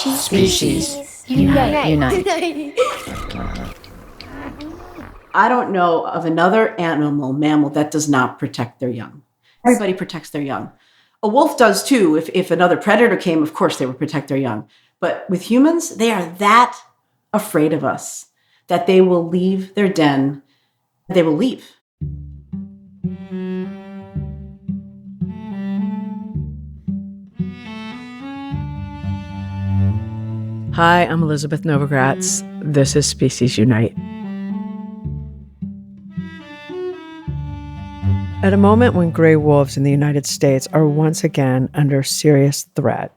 Species. Unite. I don't know of another mammal, that does not protect their young. Everybody protects their young. A wolf does too. If another predator came, of course they would protect their young. But with humans, they are that afraid of us that they will leave their den. They will leave. Hi, I'm Elizabeth Novogratz. This is Species Unite. At a moment when gray wolves in the United States are once again under serious threat,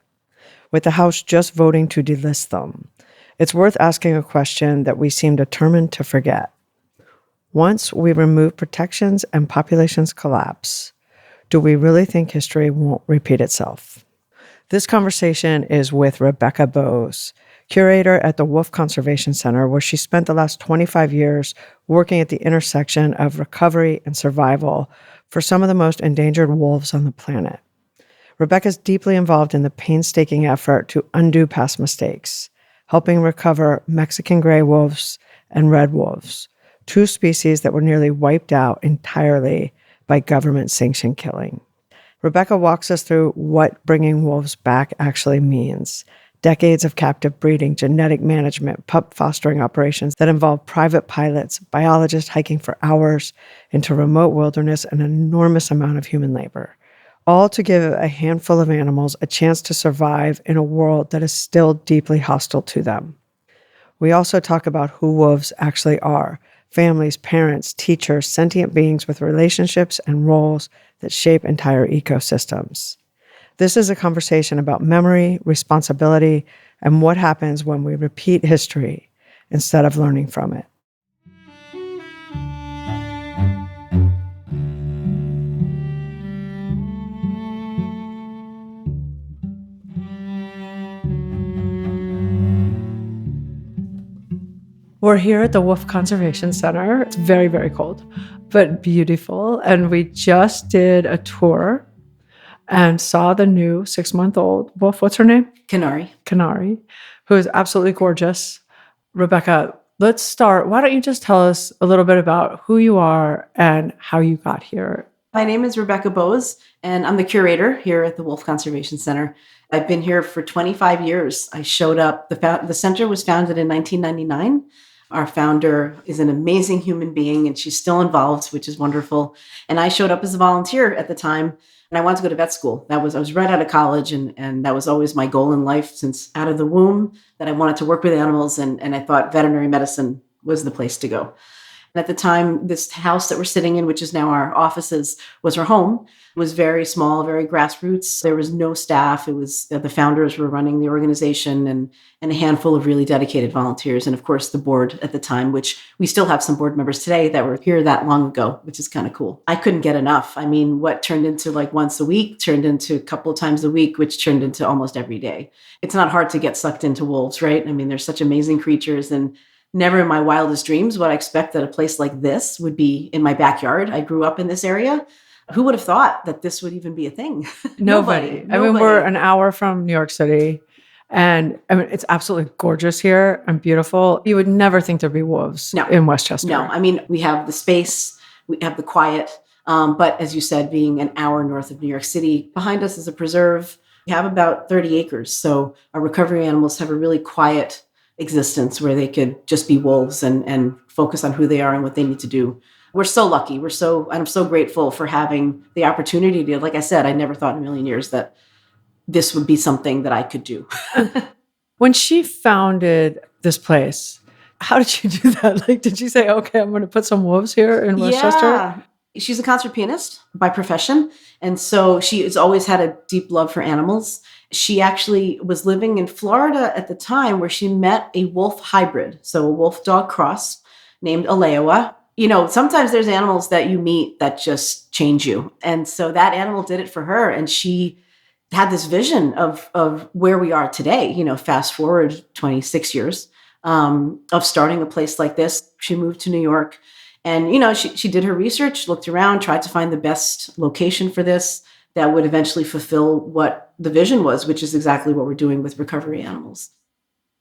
with the House just voting to delist them, it's worth asking a question that we seem determined to forget. Once we remove protections and populations collapse, do we really think history won't repeat itself? This conversation is with Rebecca Bose, curator at the Wolf Conservation Center, where she spent the last 25 years working at the intersection of recovery and survival for some of the most endangered wolves on the planet. Rebecca is deeply involved in the painstaking effort to undo past mistakes, helping recover Mexican gray wolves and red wolves, two species that were nearly wiped out entirely by government-sanctioned killing. Rebecca walks us through what bringing wolves back actually means. Decades of captive breeding, genetic management, pup fostering operations that involve private pilots, biologists hiking for hours into remote wilderness, and an enormous amount of human labor, all to give a handful of animals a chance to survive in a world that is still deeply hostile to them. We also talk about who wolves actually are: families, parents, teachers, sentient beings with relationships and roles that shape entire ecosystems. This is a conversation about memory, responsibility, and what happens when we repeat history instead of learning from it. We're here at the Wolf Conservation Center. It's very, very cold, but beautiful. And we just did a tour and saw the new 6-month-old wolf. What's her name? Canary, who is absolutely gorgeous. Rebecca, let's start. Why don't you just tell us a little bit about who you are and how you got here? My name is Rebecca Bose, and I'm the curator here at the Wolf Conservation Center. I've been here for 25 years. I showed up. The center was founded in 1999. Our founder is an amazing human being, and she's still involved, which is wonderful. And I showed up as a volunteer at the time, and I wanted to go to vet school. I was right out of college, and that was always my goal in life since out of the womb, that I wanted to work with animals, and I thought veterinary medicine was the place to go. And at the time, this house that we're sitting in, which is now our offices, was her home. It was very small, very grassroots. There was no staff. It was the founders were running the organization and a handful of really dedicated volunteers. And of course, the board at the time, which we still have some board members today that were here that long ago, which is kind of cool. I couldn't get enough. I mean, what turned into like once a week turned into a couple of times a week, which turned into almost every day. It's not hard to get sucked into wolves, right? I mean, they're such amazing creatures, and never in my wildest dreams would I expect that a place like this would be in my backyard. I grew up in this area. Who would have thought that this would even be a thing? Nobody. I mean, we're an hour from New York City, and I mean, it's absolutely gorgeous here and beautiful. You would never think there'd be wolves in Westchester. No, I mean, we have the space, we have the quiet, but as you said, being an hour north of New York City, behind us is a preserve. We have about 30 acres, so our recovery animals have a really quiet existence where they could just be wolves and focus on who they are and what they need to do. We're so lucky. I'm so grateful for having the opportunity to, like I said, I never thought in a million years that this would be something that I could do. When she founded this place, how did she do that? Like, did she say, okay, I'm going to put some wolves here in Westchester? Yeah. She's a concert pianist by profession. And so she has always had a deep love for animals. She actually was living in Florida at the time where she met a wolf hybrid, so a wolf-dog cross named Alewa. You know, sometimes there's animals that you meet that just change you. And so that animal did it for her. And she had this vision of where we are today, you know, fast forward 26 years of starting a place like this. She moved to New York and, you know, she did her research, looked around, tried to find the best location for this that would eventually fulfill what the vision was, which is exactly what we're doing with recovery animals.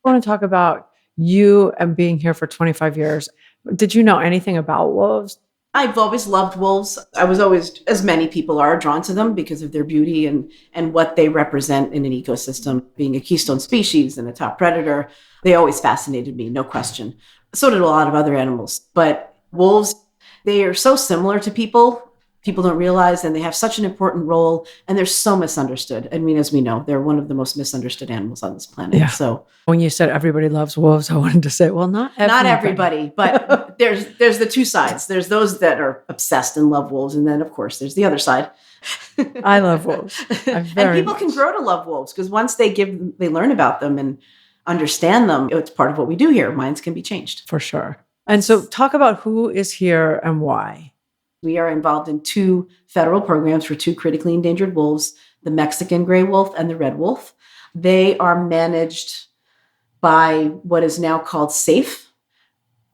I want to talk about you and being here for 25 years. Did you know anything about wolves? I've always loved wolves. I was always, as many people are, drawn to them because of their beauty and what they represent in an ecosystem. Being a keystone species and a top predator, they always fascinated me, no question. So did a lot of other animals. But wolves, they are so similar to people. People don't realize, and they have such an important role, and they're so misunderstood. I mean, as we know, they're one of the most misunderstood animals on this planet. Yeah. So when you said everybody loves wolves, I wanted to say, well, not everybody, but there's the two sides. There's those that are obsessed and love wolves, and then of course there's the other side. I love wolves. And people can grow to love wolves because once they learn about them and understand them, it's part of what we do here. Minds can be changed. For sure. And so talk about who is here and why. We are involved in 2 federal programs for 2 critically endangered wolves, the Mexican gray wolf and the red wolf. They are managed by what is now called SAFE.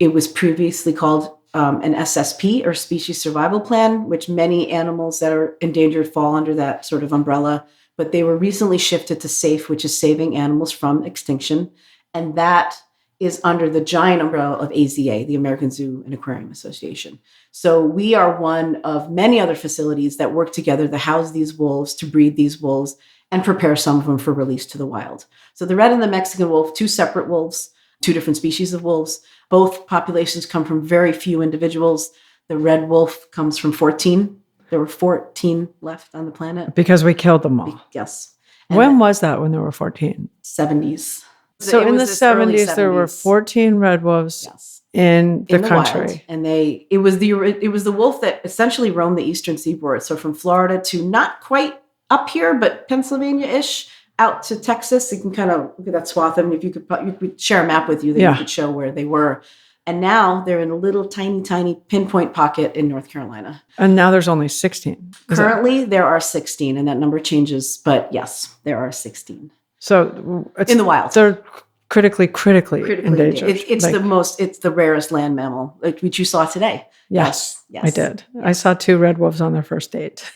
It was previously called an SSP, or Species Survival Plan, which many animals that are endangered fall under that sort of umbrella. But they were recently shifted to SAFE, which is Saving Animals from Extinction. And that is under the giant umbrella of AZA, the American Zoo and Aquarium Association. So we are one of many other facilities that work together to house these wolves, to breed these wolves, and prepare some of them for release to the wild. So the red and the Mexican wolf, 2 separate wolves, 2 different species of wolves. Both populations come from very few individuals. The red wolf comes from 14. There were 14 left on the planet. Because we killed them all. Yes. When was that, when there were 14? 70s. So in the 70s, there were 14 red wolves in the country. Wild. And it was the wolf that essentially roamed the eastern seaboard. So from Florida to not quite up here, but Pennsylvania-ish, out to Texas. You can kind of look at that swath. I mean, if you could share a map with you, you could show where they were. And now they're in a little tiny pinpoint pocket in North Carolina. And now there's only 16. Currently, there are 16, and that number changes. But yes, there are 16. So it's in the wild. They're critically endangered. It's the rarest land mammal, which you saw today. Yes, I did. Yeah. I saw 2 red wolves on their first date.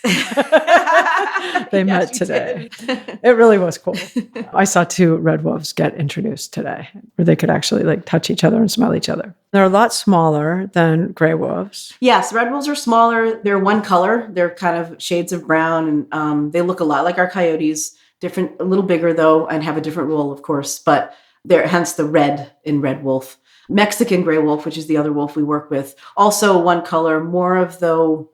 They met today. It really was cool. I saw 2 red wolves get introduced today, where they could actually touch each other and smell each other. They're a lot smaller than gray wolves. Yes, red wolves are smaller. They're one color. They're kind of shades of brown, and they look a lot like our coyotes. Different, a little bigger though, and have a different role, of course. But they're hence the red in red wolf. Mexican gray wolf, which is the other wolf we work with, also one color, more of though,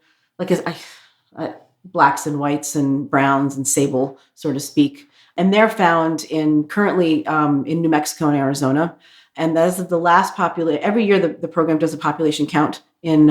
blacks and whites and browns and sable, so to speak. And they're found currently in New Mexico and Arizona. And that's the last population. Every year, the program does a population count in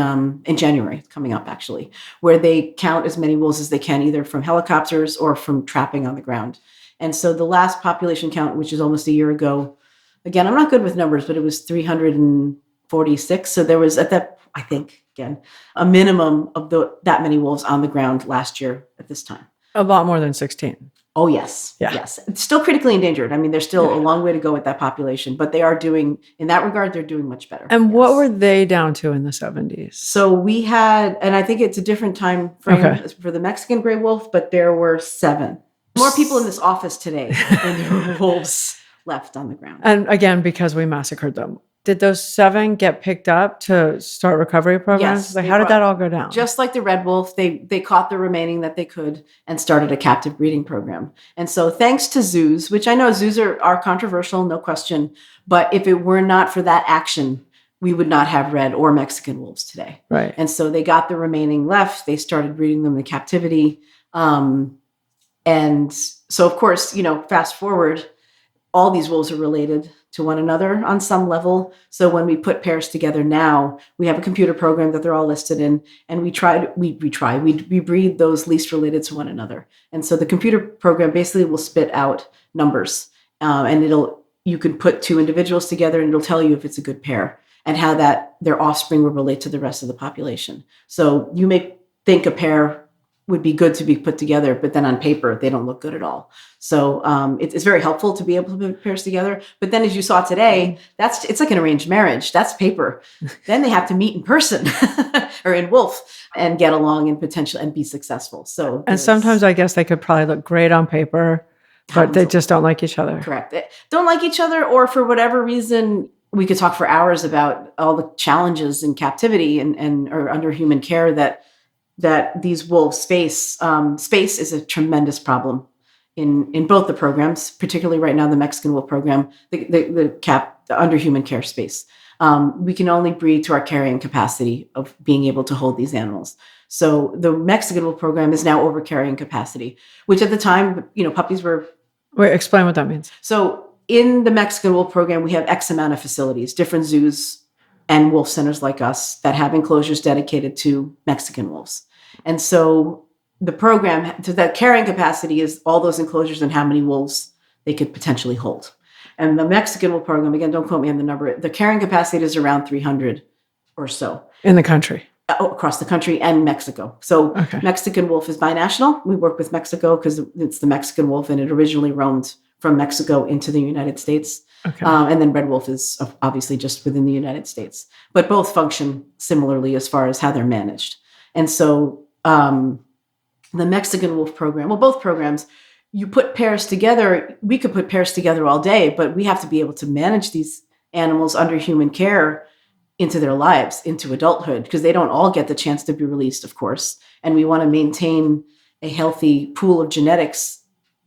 January. It's coming up, actually, where they count as many wolves as they can, either from helicopters or from trapping on the ground. And so the last population count, which is almost a year ago, again, I'm not good with numbers, but it was 346. So there was, at that, I think, again, a minimum of that many wolves on the ground last year at this time. A lot more than 16. Oh, yes. Yeah. Yes. It's still critically endangered. I mean, there's still a long way to go with that population, but they are doing, in that regard, they're doing much better. And what were they down to in the 70s? So we had, and I think it's a different time frame for the Mexican gray wolf, but there were 7. More people in this office today than there were wolves left on the ground. And again, because we massacred them. Did those 7 get picked up to start recovery programs? Yes. How did that all go down? Just like the red wolf, they caught the remaining that they could and started a captive breeding program. And so thanks to zoos, which I know zoos are controversial, no question, but if it were not for that action, we would not have red or Mexican wolves today. Right. And so they got the remaining left. They started breeding them in captivity. And so, of course, fast forward, all these wolves are related to one another on some level. So when we put pairs together now, we have a computer program that they're all listed in, and we breed those least related to one another. And so the computer program basically will spit out numbers, and you can put 2 individuals together, and it'll tell you if it's a good pair and how their offspring will relate to the rest of the population. So you may think a pair would be good to be put together, but then on paper, they don't look good at all. So it's very helpful to be able to put pairs together. But then as you saw today, it's like an arranged marriage. That's paper. Then they have to meet in person or in wolf and get along and be successful. So and sometimes I guess they could probably look great on paper, But they just don't like each other. Correct. They don't like each other, or for whatever reason, we could talk for hours about all the challenges in captivity and or under human care that these wolves face. Space is a tremendous problem in both the programs, particularly right now the Mexican wolf program, the under human care space. We can only breed to our carrying capacity of being able to hold these animals. So the Mexican wolf program is now over carrying capacity, which at the time, puppies were. Wait, explain what that means. So in the Mexican wolf program, we have X amount of facilities, different zoos and wolf centers like us that have enclosures dedicated to Mexican wolves. And so the program, to that carrying capacity is all those enclosures and how many wolves they could potentially hold. And the Mexican wolf program, again, don't quote me on the number, the carrying capacity is around 300 or so. In the country? Across the country and Mexico. So Mexican wolf is binational. We work with Mexico because it's the Mexican wolf and it originally roamed from Mexico into the United States. And then red wolf is obviously just within the United States. But both function similarly as far as how they're managed. And so the Mexican wolf program, well, both programs, you put pairs together. We could put pairs together all day, but we have to be able to manage these animals under human care into their lives, into adulthood, because they don't all get the chance to be released, of course. And we want to maintain a healthy pool of genetics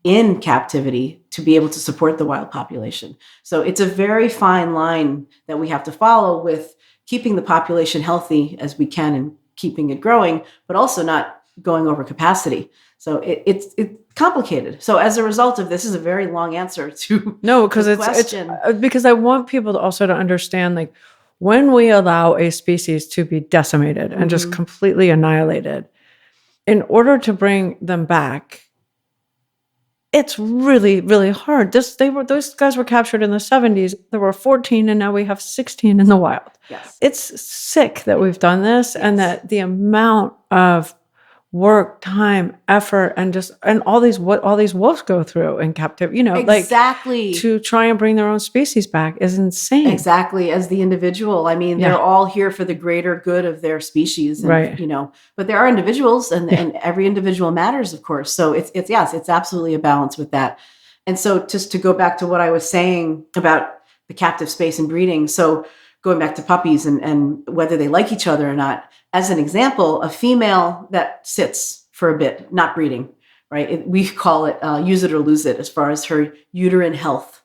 in captivity to be able to support the wild population. So it's a very fine line that we have to follow with keeping the population healthy as we can and keeping it growing, but also not going over capacity. So it's complicated. So as a result of this is a very long answer to no, because it's because I want people to also to understand, like, when we allow a species to be decimated and just completely annihilated, in order to bring them back, it's really, really hard. Those guys were captured in the 70s. There were 14, and now we have 16 in the wild. Yes. It's sick that we've done this, and that the amount of work, time, effort, and all these wolves go through in captivity, exactly, like, to try and bring their own species back is insane. Exactly. As the individual, I mean, they're all here for the greater good of their species, and, right? But there are individuals, and every individual matters, of course. So it's absolutely a balance with that. And so just to go back to what I was saying about the captive space and breeding. So going back to puppies and whether they like each other or not. As an example, a female that sits for a bit, not breeding, right? We call it use it or lose it as far as her uterine health.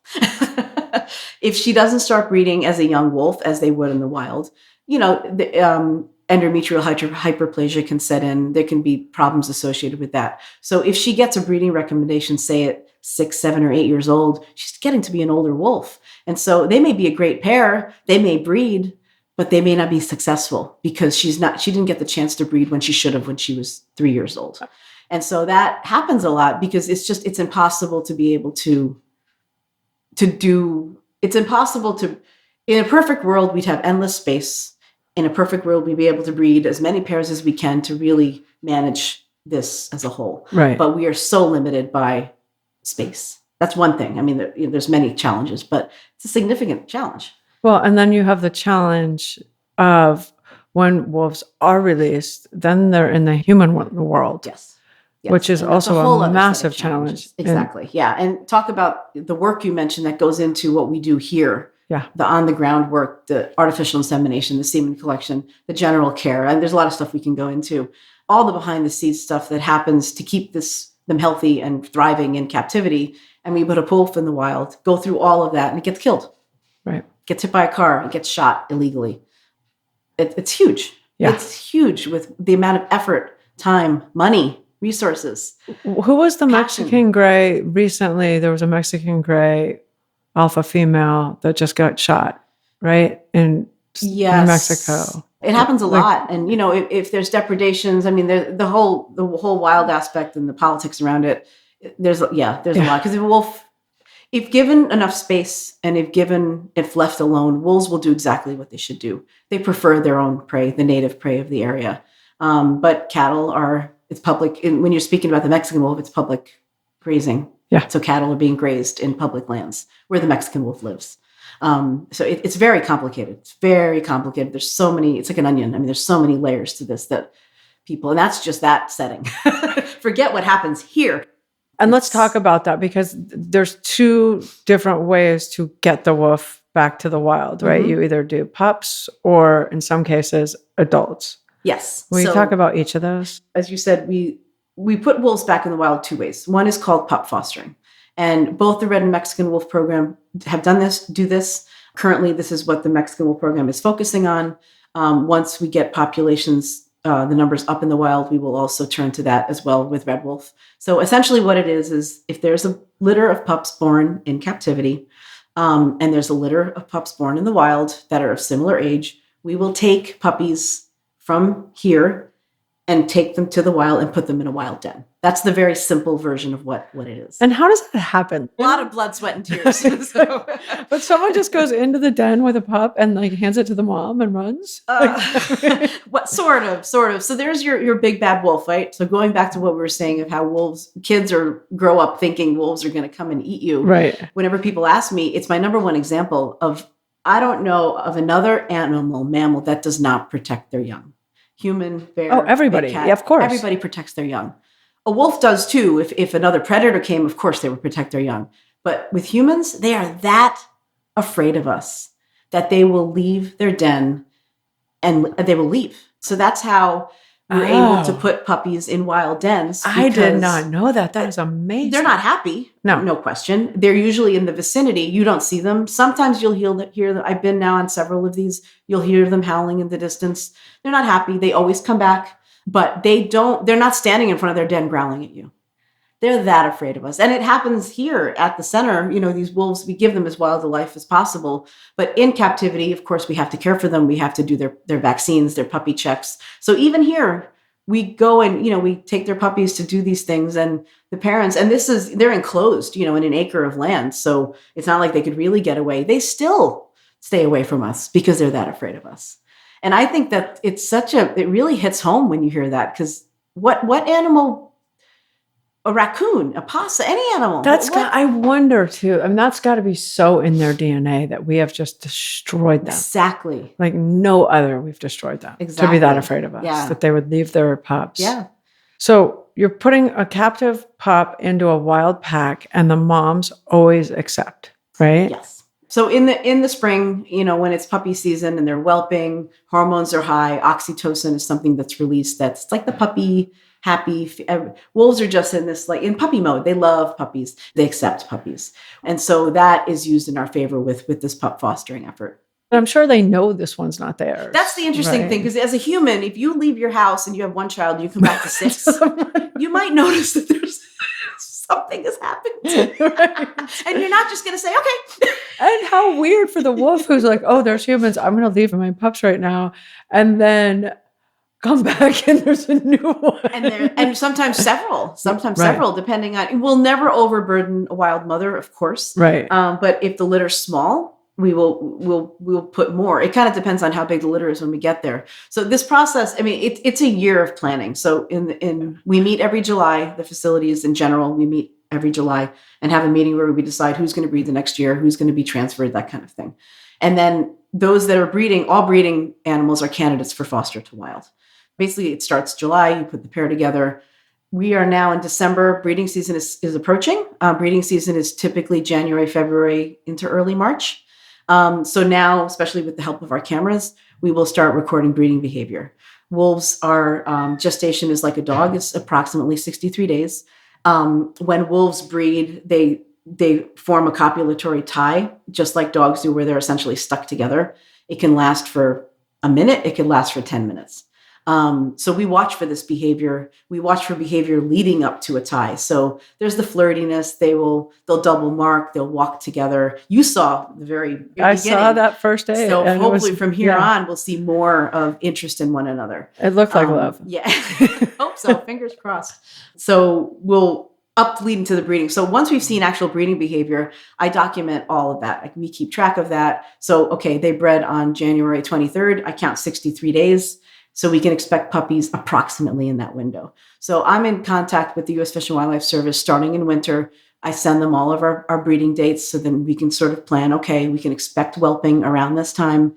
If she doesn't start breeding as a young wolf, as they would in the wild, endometrial hyperplasia can set in. There can be problems associated with that. So if she gets a breeding recommendation, say at 6, 7, or 8 years old, she's getting to be an older wolf. And so they may be a great pair. They may breed, but they may not be successful because she didn't get the chance to breed when she should have when she was 3 years old. And so that happens a lot because it's impossible to be able to do, it's impossible to, in a perfect world, we'd have endless space. In a perfect world, we'd be able to breed as many pairs as we can to really manage this as a whole. Right. But we are so limited by space. That's one thing. I mean, there's many challenges, but it's a significant challenge. Well, and then you have the challenge of when wolves are released, then they're in the human world. Yes. Which is also a massive challenge. Exactly. And talk about the work you mentioned that goes into what we do here. Yeah. The on-the-ground work, the artificial insemination, the semen collection, the general care. And there's a lot of stuff we can go into. All the behind-the-scenes stuff that happens to keep them healthy and thriving in captivity. And we put a wolf in the wild, go through all of that, and it gets killed. Right. Gets hit by a car, it gets shot illegally. It's huge. Yeah. It's huge with the amount of effort, time, money, resources. Who was the Mexican gray recently? There was a Mexican gray alpha female that just got shot, right? In New Mexico. It happens a lot. And, if there's depredations, I mean, the whole wild aspect and the politics around it, there's a lot. Because if a wolf, if given enough space and if left alone, wolves will do exactly what they should do. They prefer their own prey, the native prey of the area. But cattle it's public. When you're speaking about the Mexican wolf, it's public grazing. Yeah. So cattle are being grazed in public lands where the Mexican wolf lives. So it's very complicated. It's very complicated. There's so many, it's like an onion. I mean, there's so many layers to this that people, and that's just that setting. Forget what happens here. And let's talk about that, because there's two different ways to get the wolf back to the wild, right? You either do pups or, in some cases, adults. Yes. Will you talk about each of those? As you said, we put wolves back in the wild two ways. One is called pup fostering. And both the Red and Mexican Wolf Program have do this. Currently, this is what the Mexican Wolf Program is focusing on. Once we get populations, the numbers up in the wild, we will also turn to that as well with red wolf. So essentially what it is if there's a litter of pups born in captivity, and there's a litter of pups born in the wild that are of similar age, we will take puppies from here and take them to the wild and put them in a wild den. That's the very simple version of what it is. And how does that happen? A lot of blood, sweat, and tears. But someone just goes into the den with a pup and like hands it to the mom and runs? What sort of. So there's your big bad wolf, right? So going back to what we were saying of how kids grow up thinking wolves are going to come and eat you. Right. Whenever people ask me, it's my number one example of, I don't know of another mammal that does not protect their young. Human, bear, oh, everybody. big cat, Yeah, of course. Everybody protects their young. A wolf does too. If another predator came, of course they would protect their young. But with humans, they are that afraid of us that they will leave their den and they will leave. So that's how we're able to put puppies in wild dens. I did not know that. That is amazing. They're not happy. No question. They're usually in the vicinity. You don't see them. Sometimes you'll hear them. I've been now on several of these. You'll hear them howling in the distance. They're not happy. They always come back, but they're not standing in front of their den growling at you. They're that afraid of us. And it happens here at the center. These wolves, we give them as wild a life as possible. But in captivity, of course, we have to care for them. We have to do their vaccines, their puppy checks. So even here, we go and, we take their puppies to do these things. And the parents, and they're enclosed, in an acre of land. So it's not like they could really get away. They still stay away from us because they're that afraid of us. And I think that it really hits home when you hear that, because what animal, a raccoon, a possum, any animal. I wonder too. I mean, that's got to be so in their DNA that we have just destroyed them. Exactly. Like no other, we've destroyed them. Exactly. To be that afraid of us, that they would leave their pups. Yeah. So you're putting a captive pup into a wild pack and the moms always accept, right? Yes. So in the spring, when it's puppy season and they're whelping, hormones are high, oxytocin is something that's released. That's like the puppy happy. Wolves are just in this, like in puppy mode. They love puppies. They accept puppies. And so that is used in our favor with this pup fostering effort. But I'm sure they know this one's not theirs. That's the interesting thing, because as a human, if you leave your house and you have one child and you come back to 6, you might notice that there's something has happened. And you're not just going to say, okay. And how weird for the wolf who's like, oh, there's humans. I'm going to leave my pups right now. And then come back and there's a new one. And sometimes several, depending on, we'll never overburden a wild mother, of course. Right. But if the litter's small, we'll put more. It kind of depends on how big the litter is when we get there. So this process, I mean, it's a year of planning. So we meet every July. The facilities in general, we meet every July and have a meeting where we decide who's going to breed the next year, who's going to be transferred, that kind of thing. And then those that are breeding, all breeding animals are candidates for foster to wild. Basically, it starts July. You put the pair together. We are now in December. Breeding season is approaching. Breeding season is typically January, February into early March. So now, especially with the help of our cameras, we will start recording breeding behavior. Wolves are, gestation is like a dog. It's approximately 63 days. When wolves breed, they form a copulatory tie, just like dogs do, where they're essentially stuck together. It can last for a minute. It can last for 10 minutes. So we watch for this behavior. We watch for behavior leading up to a tie. So there's the flirtiness. They'll double mark. They'll walk together. You saw the very beginning. I saw that first day. So hopefully from here on, we'll see more of interest in one another. It looked like love. Yeah. Hope so. Fingers crossed. So we'll leading to the breeding. So once we've seen actual breeding behavior, I document all of that. Like we keep track of that. So, okay, they bred on January 23rd. I count 63 days. So we can expect puppies approximately in that window. So I'm in contact with the U.S. Fish and Wildlife Service starting in winter. I send them all of our breeding dates so then we can sort of plan, okay, we can expect whelping around this time.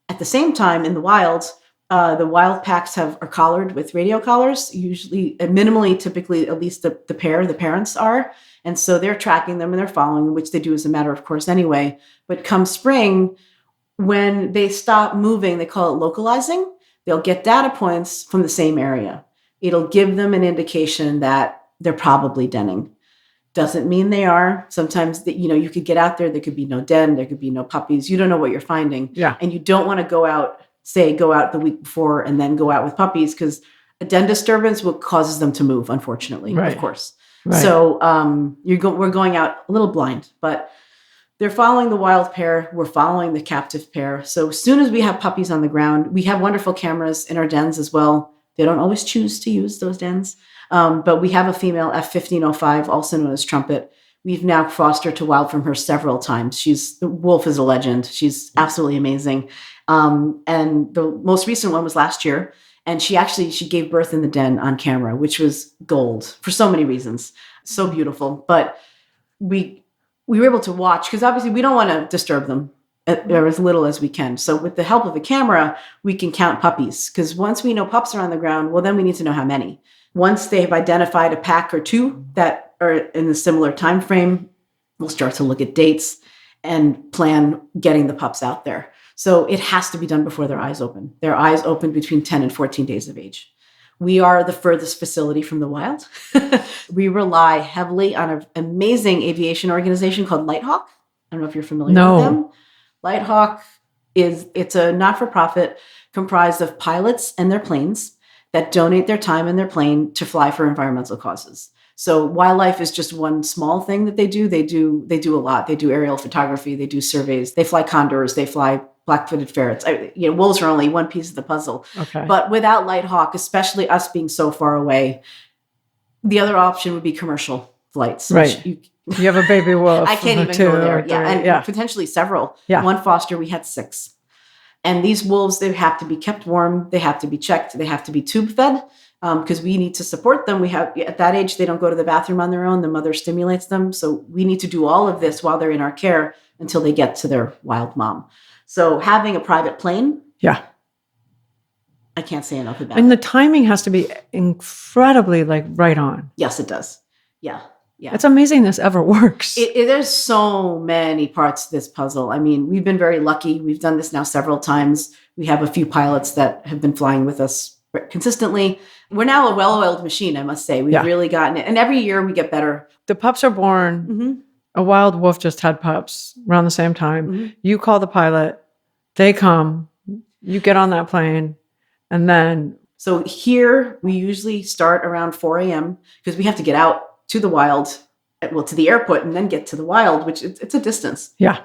At the same time, in the wild, The wild packs are collared with radio collars, usually minimally, typically at least the parents are. And so they're tracking them and they're following them, which they do as a matter of course anyway. But come spring, when they stop moving, they call it localizing. They'll get data points from the same area. It'll give them an indication that they're probably denning. Doesn't mean they are. Sometimes you could get out there could be no den, there could be no puppies. You don't know what you're finding. Yeah. And you don't want to go out the week before and then go out with puppies, because a den disturbance causes them to move, unfortunately, Right. of course. Right. So we're going out a little blind, but they're following the wild pair. We're following the captive pair. So as soon as we have puppies on the ground, we have wonderful cameras in our dens as well. They don't always choose to use those dens. But we have a female F1505, also known as Trumpet. We've now fostered to wild from her several times. The wolf is a legend. She's absolutely amazing. And the most recent one was last year. And she gave birth in the den on camera, which was gold for so many reasons. So beautiful. But we were able to watch, because obviously we don't want to disturb them or as little as we can. So with the help of a camera, we can count puppies, because once we know pups are on the ground, well, then we need to know how many. Once they've identified a pack or two that are in a similar time frame, we'll start to look at dates and plan getting the pups out there. So it has to be done before their eyes open. Their eyes open between 10 and 14 days of age. We are the furthest facility from the wild. We rely heavily on an amazing aviation organization called Lighthawk. I don't know if you're familiar with them. Lighthawk it's a not-for-profit comprised of pilots and their planes that donate their time and their plane to fly for environmental causes. So wildlife is just one small thing that they do. They do a lot. They do aerial photography. They do surveys. They fly condors. They fly black-footed ferrets. Wolves are only one piece of the puzzle. Okay. But without Lighthawk, especially us being so far away, the other option would be commercial flights. Right. You have a baby wolf. I can't even go there. And potentially several. Yeah. One foster, we had 6. And these wolves, they have to be kept warm. They have to be checked. They have to be tube fed, because we need to support them. At that age, they don't go to the bathroom on their own. The mother stimulates them. So we need to do all of this while they're in our care until they get to their wild mom. So having a private plane. Yeah. I can't say enough about And it. the timing has to be incredibly right on. Yes, it does. Yeah. Yeah. It's amazing this ever works. There's so many parts to this puzzle. I mean, we've been very lucky. We've done this now several times. We have a few pilots that have been flying with us consistently. We're now a well-oiled machine, I must say. We've really gotten it. And every year we get better. The pups are born. Mm-hmm. A wild wolf just had pups around the same time. Mm-hmm. You call the pilot. They come. You get on that plane. And then... So here we usually start around 4 a.m. because we have to get out to the wild, to the airport, and then get to the wild, which it's a distance. Yeah.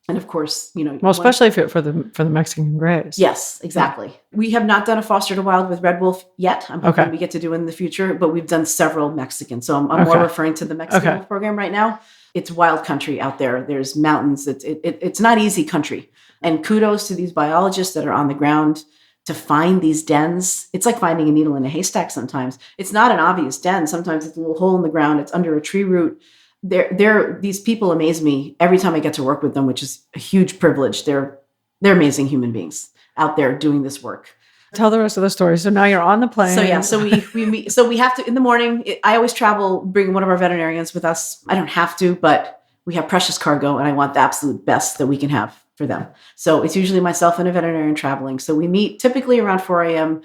And of course, well, especially for the Mexican grays. Yes, exactly. Yeah. We have not done a foster to wild with red wolf yet. I'm hoping we get to do in the future, but we've done several Mexican. So I'm more referring to the Mexican wolf program right now. It's wild country out there. There's mountains. It's not easy country. And kudos to these biologists that are on the ground to find these dens. It's like finding a needle in a haystack sometimes. It's not an obvious den. Sometimes it's a little hole in the ground. It's under a tree root. These people amaze me every time I get to work with them, which is a huge privilege. They're amazing human beings out there doing this work. Tell the rest of the story. So now you're on the plane. So we meet. So we have to in the morning. I always bring one of our veterinarians with us. I don't have to, but we have precious cargo, and I want the absolute best that we can have for them. So it's usually myself and a veterinarian traveling. So we meet typically around 4 a.m.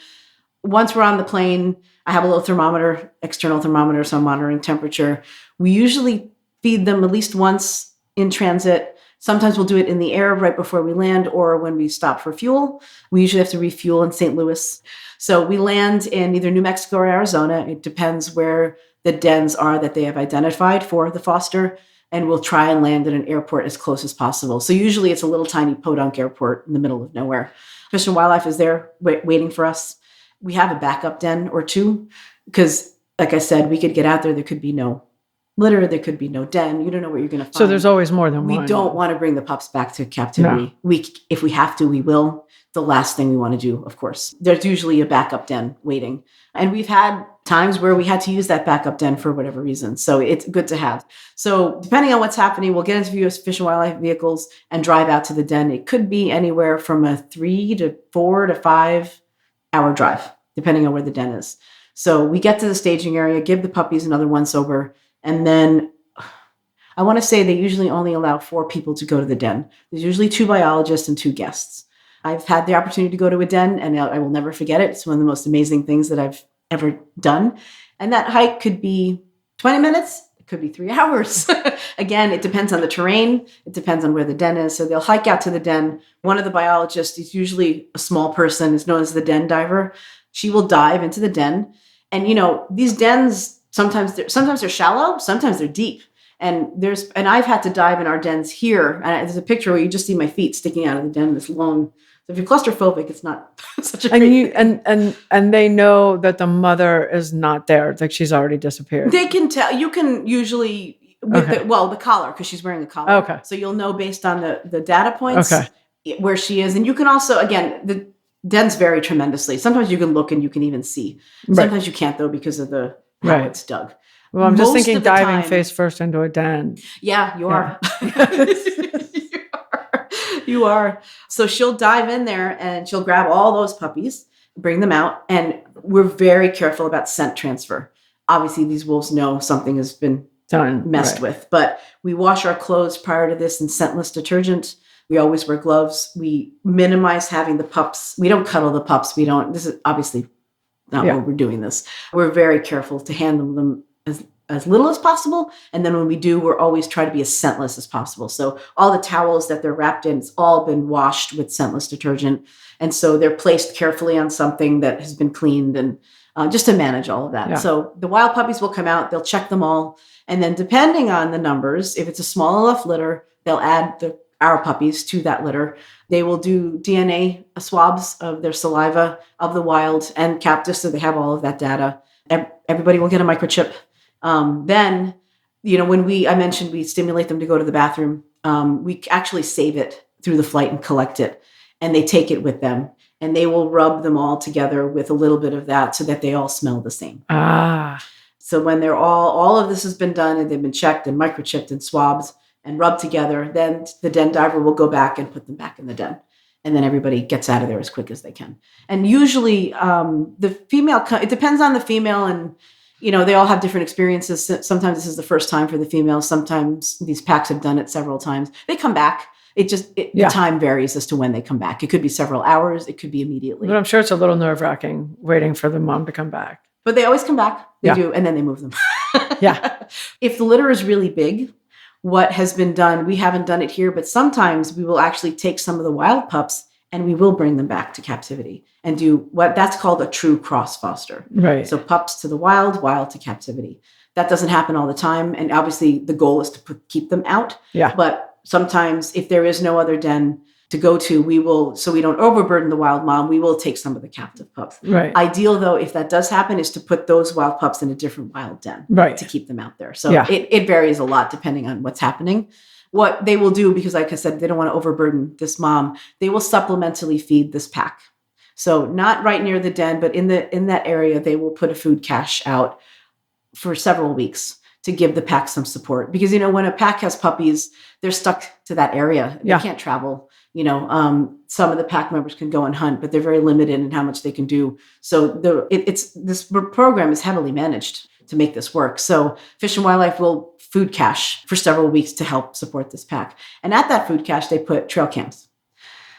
Once we're on the plane, I have a little thermometer, external thermometer, so I'm monitoring temperature. We usually feed them at least once in transit. Sometimes we'll do it in the air right before we land or when we stop for fuel. We usually have to refuel in St. Louis. So we land in either New Mexico or Arizona. It depends where the dens are that they have identified for the foster. And we'll try and land at an airport as close as possible. So usually it's a little tiny podunk airport in the middle of nowhere. Fish and Wildlife is there waiting for us. We have a backup den or two because, like I said, we could get out there. There could be no litter. There could be no den. You don't know what you're going to find. So there's always more than one. We don't want to bring the pups back to captivity. No. If we have to, we will. The last thing we want to do, of course. There's usually a backup den waiting. And we've had times where we had to use that backup den for whatever reason. So it's good to have. So depending on what's happening, we'll get into U.S. Fish and Wildlife vehicles and drive out to the den. It could be anywhere from a 3 to 4 to 5 hour drive, depending on where the den is. So we get to the staging area, give the puppies another once over, and then I want to say they usually only allow 4 people to go to the den. There's usually 2 biologists and 2 guests. I've had the opportunity to go to a den, and I will never forget it. It's one of the most amazing things that I've ever done. And that hike could be 20 minutes. It could be 3 hours. Again, it depends on the terrain. It depends on where the den is. So they'll hike out to the den. One of the biologists, is usually a small person, is known as the den diver. She will dive into the den. And, these dens, sometimes they're shallow, sometimes they're deep. And I've had to dive in our dens here. And there's a picture where you just see my feet sticking out of the den, this long. So if you're claustrophobic, it's not such a great and they know that the mother is not there, like she's already disappeared. They can tell. You can usually the collar, because she's wearing a collar. Okay. So you'll know based on the data points where she is. And you can also, again, the dens vary tremendously. Sometimes you can look and you can even see. Sometimes you can't, though, because of how it's dug. Well, I'm just thinking diving face first into a den. Yeah, you are. You are. So she'll dive in there and she'll grab all those puppies, bring them out. And we're very careful about scent transfer. Obviously, these wolves know something has been messed with. But we wash our clothes prior to this in scentless detergent. We always wear gloves. We minimize having the pups. We don't cuddle the pups. This is obviously not why we're doing this. We're very careful to handle them as little as possible. And then when we do, we're always try to be as scentless as possible. So all the towels that they're wrapped in, it's all been washed with scentless detergent. And so they're placed carefully on something that has been cleaned, and just to manage all of that. Yeah. So the wild puppies will come out, they'll check them all. And then depending on the numbers, if it's a small enough litter, they'll add our puppies to that litter. They will do DNA swabs of their saliva of the wild and captive. So they have all of that data. Everybody will get a microchip. Then, when I mentioned we stimulate them to go to the bathroom, we actually save it through the flight and collect it, and they take it with them, and they will rub them all together with a little bit of that so that they all smell the same. So when they're all of this has been done and they've been checked and microchipped and swabbed and rubbed together, then the den diver will go back and put them back in the den. And then everybody gets out of there as quick as they can. And usually the female, it depends on the female, and they all have different experiences. Sometimes this is the first time for the females. Sometimes these packs have done it several times. They come back. The time varies as to when they come back. It could be several hours. It could be immediately. But I'm sure it's a little nerve-wracking waiting for the mom to come back. But they always come back. They do, and then they move them. If the litter is really big, what has been done, we haven't done it here, but sometimes we will actually take some of the wild pups and we will bring them back to captivity and do what that's called a true cross foster. Right. So pups to the wild to captivity. That doesn't happen all the time. And obviously the goal is to keep them out. Yeah. But sometimes if there is no other den to go to, we will, so we don't overburden the wild mom, we will take some of the captive pups. Right. Ideal, though, if that does happen, is to put those wild pups in a different wild den to keep them out there. So it varies a lot depending on what's happening. What they will do, because like I said, they don't want to overburden this mom, they will supplementally feed this pack. So not right near the den, but in that area, they will put a food cache out for several weeks to give the pack some support. Because, when a pack has puppies, they're stuck to that area. They can't travel. Some of the pack members can go and hunt, but they're very limited in how much they can do. So this program is heavily managed to make this work. So Fish and Wildlife will food cache for several weeks to help support this pack. And at that food cache, they put trail cams.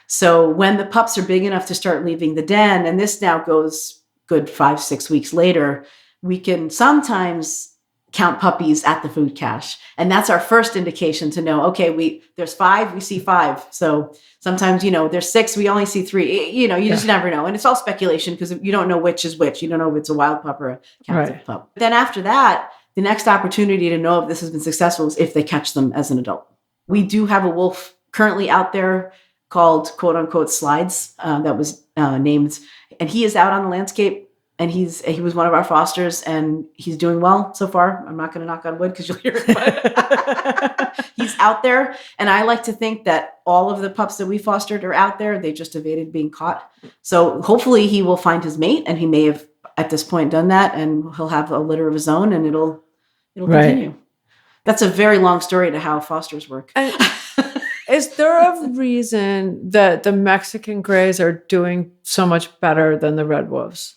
So when the pups are big enough to start leaving the den, and this now goes good 5-6 weeks later, we can sometimes count puppies at the food cache. And that's our first indication to know, okay, there's 5, we see 5. So sometimes, there's 6, we only see 3. You just never know. And it's all speculation because you don't know which is which. You don't know if it's a wild pup or a captive pup. Then after that, the next opportunity to know if this has been successful is if they catch them as an adult. We do have a wolf currently out there called quote unquote Slides that was named, and he is out on the landscape. And he was one of our fosters, and he's doing well so far. I'm not going to knock on wood because you'll hear it, but he's out there. And I like to think that all of the pups that we fostered are out there. They just evaded being caught. So hopefully he will find his mate, and he may have at this point done that, and he'll have a litter of his own, and it'll continue. That's a very long story to how fosters work. Is there a reason that the Mexican grays are doing so much better than the red wolves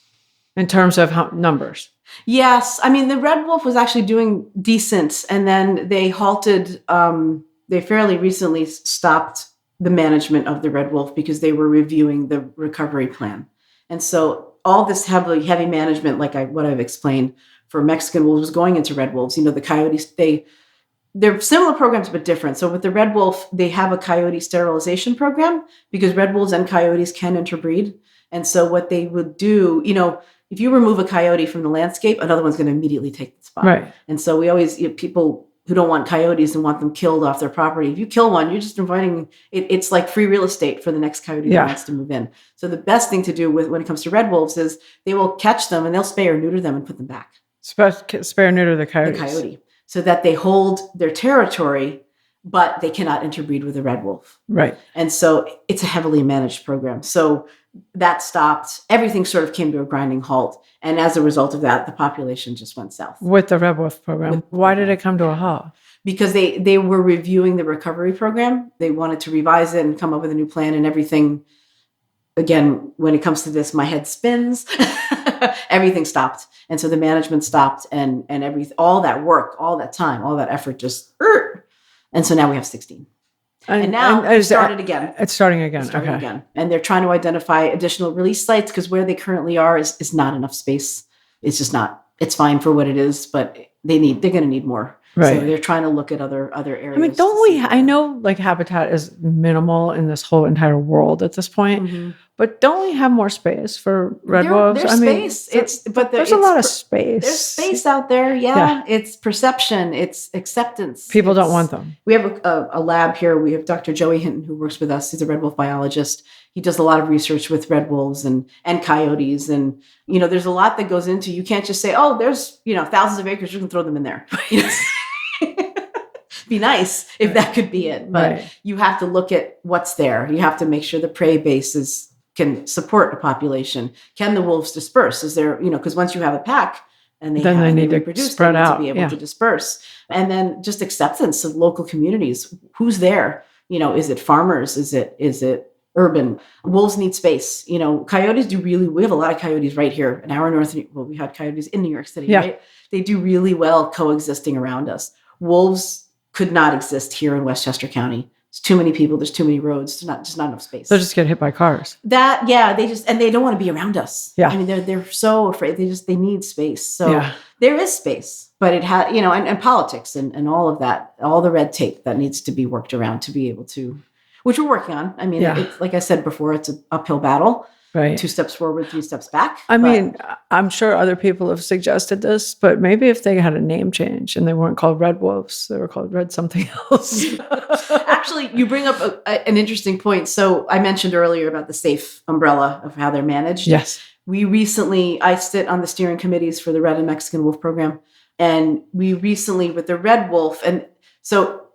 in terms of numbers? Yes. I mean, the red wolf was actually doing decent. And then they halted, they fairly recently stopped the management of the red wolf because they were reviewing the recovery plan. And so all this heavy management, like what I've explained for Mexican wolves, was going into red wolves. The coyotes, they're similar programs, but different. So with the red wolf, they have a coyote sterilization program because red wolves and coyotes can interbreed. And so what they would do, if you remove a coyote from the landscape, another one's going to immediately take the spot. Right. And so we always, people who don't want coyotes and want them killed off their property, if you kill one, you're just inviting, it's like free real estate for the next coyote that wants to move in. So the best thing to do when it comes to red wolves is they will catch them and they'll spay or neuter them and put them back. Spay or neuter the coyotes. The coyote. So that they hold their territory, but they cannot interbreed with a red wolf. Right. And so it's a heavily managed program. So that stopped. Everything sort of came to a grinding halt. And as a result of that, the population just went south. With the red wolf program. Why did it come to a halt? Because they were reviewing the recovery program. They wanted to revise it and come up with a new plan and everything. Again, when it comes to this, my head spins. Everything stopped. And so the management stopped and all that work, all that time, all that effort just, and so now we have 16. And now it started again. It's starting again. Again. And they're trying to identify additional release sites because where they currently are is not enough space. It's just not, it's fine for what it is, but they're going to need more. Right. So they're trying to look at other areas. I mean, I know like habitat is minimal in this whole entire world at this point, but don't we have more space for red wolves? There's space. There's a lot of space. There's space out there. Yeah. It's perception. It's acceptance. People don't want them. We have a lab here. We have Dr. Joey Hinton who works with us. He's a red wolf biologist. He does a lot of research with red wolves and coyotes. And, there's a lot that goes into, you can't just say, oh, there's, thousands of acres, you can throw them in there. Be nice if that could be it. But you have to look at what's there. You have to make sure the prey bases can support a population. Can the wolves disperse? Is there, because once you have a pack and they need to reproduce, spread out to be able to disperse. And then just acceptance of local communities. Who's there? Is it farmers? Is it urban? Wolves need space. Coyotes we have a lot of coyotes right here, an hour north. Well, we had coyotes in New York City, right? They do really well coexisting around us. Wolves could not exist here in Westchester County. There's too many people. There's too many roads. There's just not enough space. They'll just get hit by cars. They don't want to be around us. Yeah. I mean, they're so afraid. They need space. So there is space, but it had, and politics and all of that, all the red tape that needs to be worked around to be able to, which we're working on. I mean, it's, like I said before, it's an uphill battle. Right. 2 steps forward, 3 steps back. I mean, I'm sure other people have suggested this, but maybe if they had a name change and they weren't called red wolves, they were called red something else. Actually, you bring up an interesting point. So I mentioned earlier about the SAFE umbrella of how they're managed. Yes. I sit on the steering committees for the Red and Mexican Wolf program. And we recently, with the red wolf, and so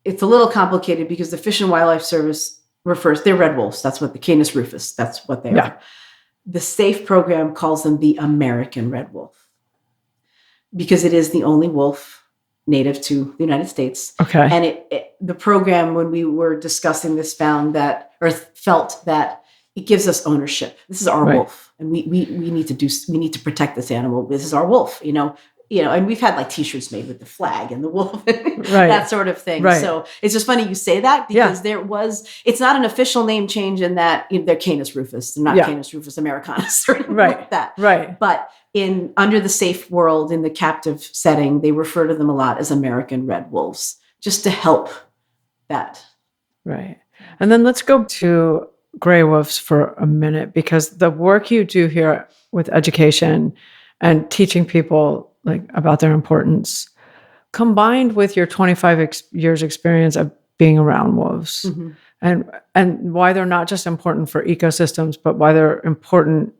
it's a little complicated because the Fish and Wildlife Service they're red wolves. That's what the Canis rufus, that's what they are. The SAFE program calls them the American red wolf because it is the only wolf native to the United States. Okay. And the program, when we were discussing this, felt that it gives us ownership. This is our wolf. And we need to protect this animal. This is our wolf, and we've had like T-shirts made with the flag and the wolf, that sort of thing. Right. So it's just funny you say that because it's not an official name change in that they're Canis rufus, they're not Canis rufus americanus or anything like that. Right. But under the SAFE world, in the captive setting, they refer to them a lot as American red wolves, just to help that. Right. And then let's go to gray wolves for a minute, because the work you do here with education and teaching people about their importance, combined with your 25 years experience of being around wolves, and why they're not just important for ecosystems, but why they're important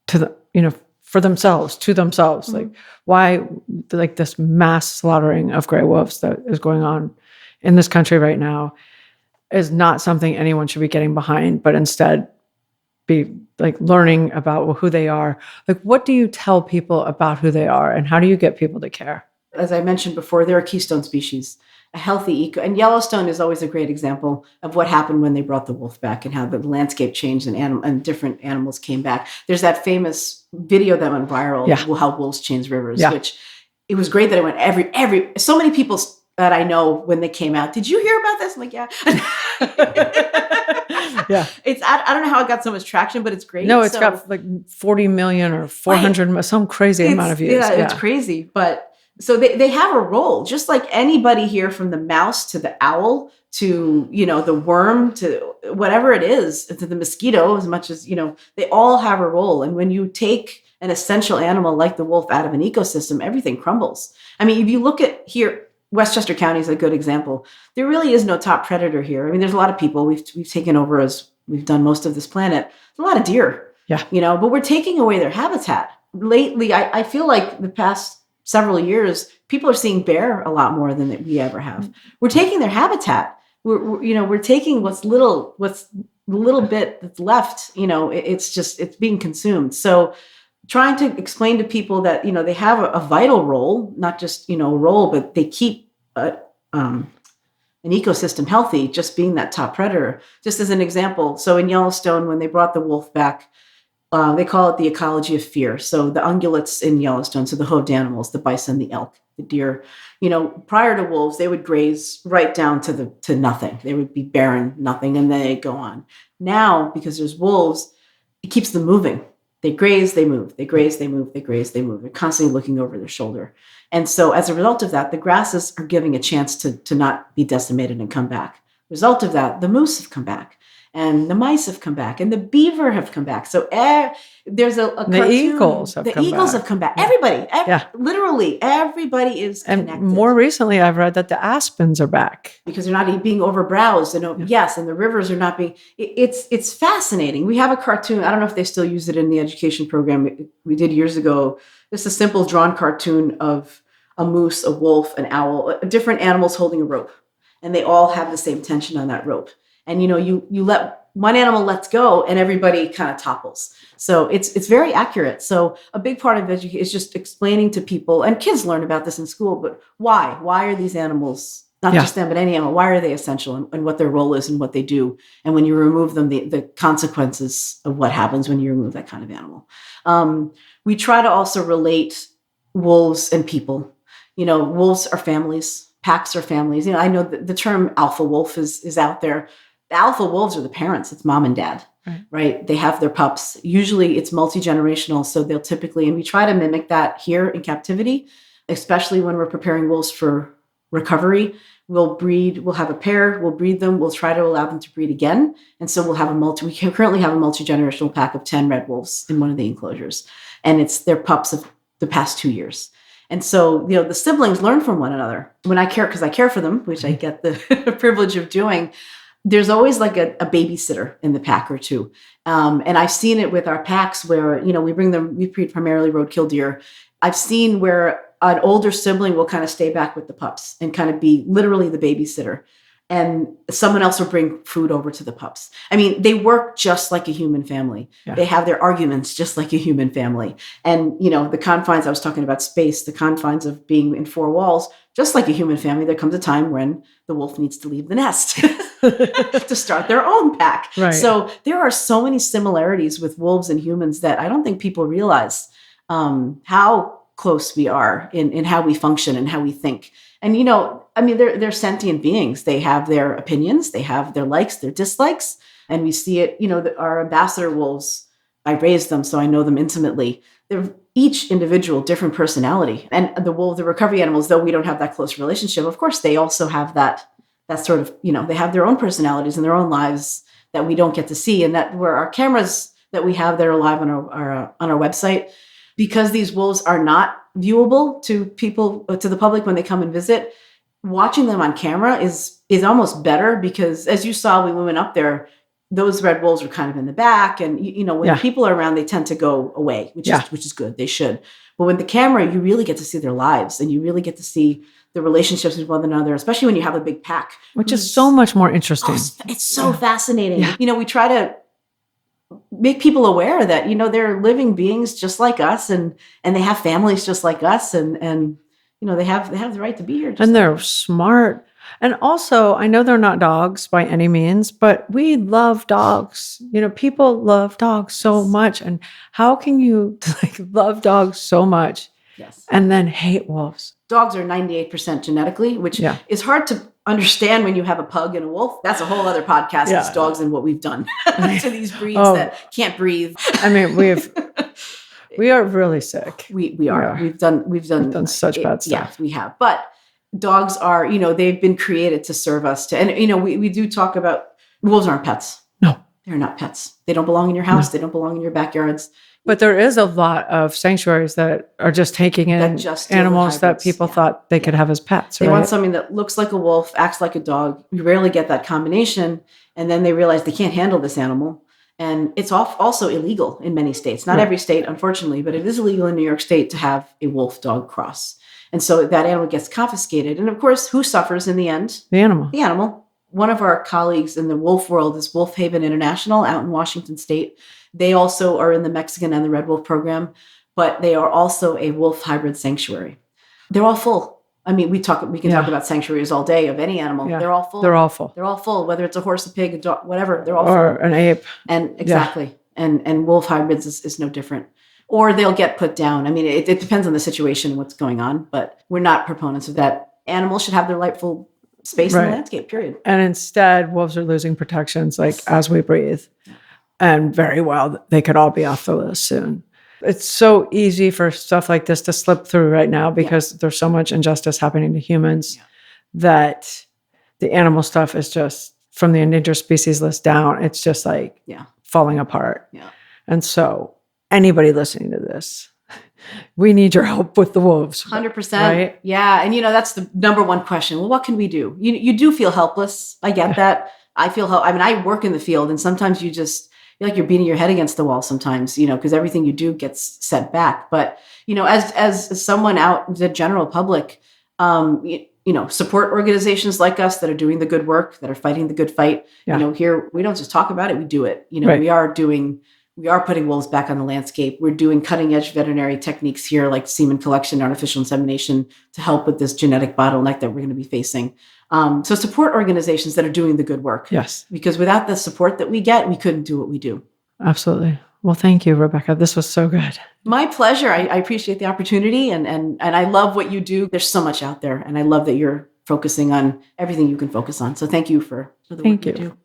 to for themselves, to themselves. Why this mass slaughtering of gray wolves that is going on in this country right now is not something anyone should be getting behind, but instead be learning about who they are. What do you tell people about who they are, and how do you get people to care? As I mentioned before, they're a keystone species. a healthy eco. And Yellowstone is always a great example of what happened when they brought the wolf back and how the landscape changed and different animals came back. There's that famous video that went viral, how wolves change rivers, which it was great that it went so many people that I know when they came out. Did you hear about this? I'm like, yeah. I don't know how it got so much traction, but it's great. No, it's got like 40 million or 400, some crazy amount of views. Yeah, it's crazy. But so they have a role, just like anybody here, from the mouse to the owl to, the worm to whatever it is, to the mosquito, as much as, they all have a role. And when you take an essential animal like the wolf out of an ecosystem, everything crumbles. I mean, if you look at here, Westchester County is a good example. There really is no top predator here. I mean, there's a lot of people we've taken over as we've done most of this planet. There's a lot of deer, but we're taking away their habitat. Lately, I feel like the past several years, people are seeing bear a lot more than we ever have. We're taking their habitat. We're taking what's the little bit that's left. It's being consumed. So trying to explain to people that, they have a vital role, not just, a role, but they keep an ecosystem healthy, just being that top predator. Just as an example, so in Yellowstone, when they brought the wolf back, they call it the ecology of fear. So the ungulates in Yellowstone, so the hoofed animals, the bison, the elk, the deer, prior to wolves, they would graze right down to nothing. They would be barren, nothing, and then they'd go on. Now, because there's wolves, it keeps them moving. They graze, they move, they graze, they move, they graze, they move. They're constantly looking over their shoulder. And so as a result of that, the grasses are giving a chance to not be decimated and come back. Result of that, the moose have come back, and the mice have come back, and the beaver have come back. So there's a cartoon. The eagles have come back. Everybody, literally everybody is connected. And more recently, I've read that the aspens are back. Because they're not being overbrowsed. And the rivers are not being, it's fascinating. We have a cartoon. I don't know if they still use it in the education program we did years ago. It's a simple drawn cartoon of a moose, a wolf, an owl, different animals holding a rope. And they all have the same tension on that rope. And, you let one animal lets go and everybody kind of topples. So it's very accurate. So a big part of education is just explaining to people, and kids learn about this in school, but why? Why are these animals, not just them, but any animal, why are they essential and what their role is and what they do? And when you remove them, the consequences of what happens when you remove that kind of animal. We try to also relate wolves and people. Wolves are families, packs are families. I know the term alpha wolf is out there. The alpha wolves are the parents. It's mom and dad, right? They have their pups. Usually it's multi-generational. So they'll typically, and we try to mimic that here in captivity, especially when we're preparing wolves for recovery. We'll have a pair, we'll breed them. We'll try to allow them to breed again. And so we currently have a multi-generational pack of 10 red wolves in one of the enclosures. And it's their pups of the past 2 years. And so, the siblings learn from one another. Because I care for them, which I get the privilege of doing, there's always like a babysitter in the pack or two. And I've seen it with our packs where, we breed primarily roadkill deer. I've seen where an older sibling will kind of stay back with the pups and kind of be literally the babysitter. And someone else will bring food over to the pups. I mean, they work just like a human family. Yeah. They have their arguments just like a human family. And, the confines, I was talking about space, the confines of being in four walls, just like a human family, there comes a time when the wolf needs to leave the nest to start their own pack. Right. So there are so many similarities with wolves and humans that I don't think people realize how close we are in how we function and how we think. And, they're sentient beings. They have their opinions, they have their likes, their dislikes. And we see it, our ambassador wolves, I raised them, so I know them intimately. They're each individual, different personality. And the recovery animals, though we don't have that close relationship, of course, they also have that sort of, they have their own personalities and their own lives that we don't get to see. And that where our cameras that we have that are live on our website, because these wolves are not viewable to people, to the public when they come and visit, watching them on camera is almost better, because as you saw when we went up there, those red wolves are kind of in the back. And, when people are around, they tend to go away, which is good. They should. But with the camera, you really get to see their lives and you really get to see the relationships with one another, especially when you have a big pack. Which is so much more interesting. It's so fascinating. Yeah. We try to make people aware that, they're living beings just like us and they have families just like us and they have the right to be here. And they're smart. And also, I know they're not dogs by any means, but we love dogs. People love dogs so much. And how can you love dogs so much and then hate wolves? Dogs are 98% genetically, which is hard to understand when you have a pug and a wolf. That's a whole other podcast. It's dogs and what we've done to these breeds that can't breathe. I mean, we are really sick. We are. Yeah. We've done such bad stuff. Yeah, we have. But dogs are, they've been created to serve us and we do talk about wolves aren't pets. No. They're not pets. They don't belong in your house. No. They don't belong in your backyards. But there is a lot of sanctuaries that are just taking in animals that people thought they could have as pets. They want something that looks like a wolf, acts like a dog. You rarely get that combination. And then they realize they can't handle this animal. And it's also illegal in many states. Not every state, unfortunately, but it is illegal in New York State to have a wolf-dog cross. And so that animal gets confiscated. And of course, who suffers in the end? The animal. The animal. One of our colleagues in the wolf world is Wolf Haven International out in Washington State. They also are in the Mexican and the Red Wolf program, but they are also a wolf hybrid sanctuary. They're all full. I mean, we can talk about sanctuaries all day of any animal. Yeah. They're all full. They're all full. They're all full. Whether it's a horse, a pig, a dog, whatever, they're all full. Or an ape. And exactly. Yeah. And wolf hybrids is no different. Or they'll get put down. I mean, it depends on the situation and what's going on, but we're not proponents of that. Animals should have their rightful space in the landscape, period. And instead, wolves are losing protections as we breathe. And very well, they could all be off the list soon. It's so easy for stuff like this to slip through right now because there's so much injustice happening to humans that the animal stuff is just, from the endangered species list down, it's just falling apart. Yeah. And so anybody listening to this, we need your help with the wolves. 100%. Right? Yeah. And that's the number one question. Well, what can we do? You do feel helpless. I get that. I feel I work in the field and sometimes you just, you're like you're beating your head against the wall sometimes, because everything you do gets set back. But, as someone out in the general public, support organizations like us that are doing the good work, that are fighting the good fight. Yeah. Here, we don't just talk about it, we do it. We are putting wolves back on the landscape. We're doing cutting edge veterinary techniques here, like semen collection, artificial insemination, to help with this genetic bottleneck that we're going to be facing. So support organizations that are doing the good work. Yes. Because without the support that we get, we couldn't do what we do. Absolutely. Well, thank you, Rebecca. This was so good. My pleasure. I appreciate the opportunity and I love what you do. There's so much out there. And I love that you're focusing on everything you can focus on. So thank you for the work you do.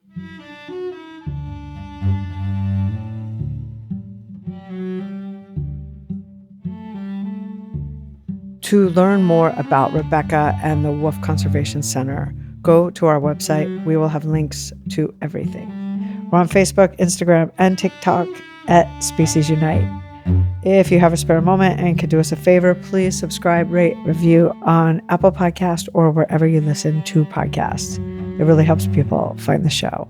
To learn more about Rebecca and the Wolf Conservation Center, go to our website. We will have links to everything. We're on Facebook, Instagram, and TikTok at Species Unite. If you have a spare moment and could do us a favor, please subscribe, rate, review on Apple Podcast or wherever you listen to podcasts. It really helps people find the show.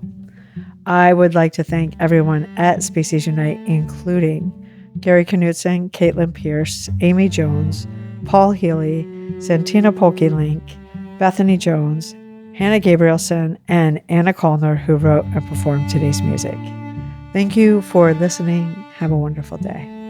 I would like to thank everyone at Species Unite, including Gary Knudsen, Caitlin Pierce, Amy Jones, Paul Healy, Santina Polkey-Link, Bethany Jones, Hannah Gabrielson, and Anna Kollner, who wrote and performed today's music. Thank you for listening. Have a wonderful day.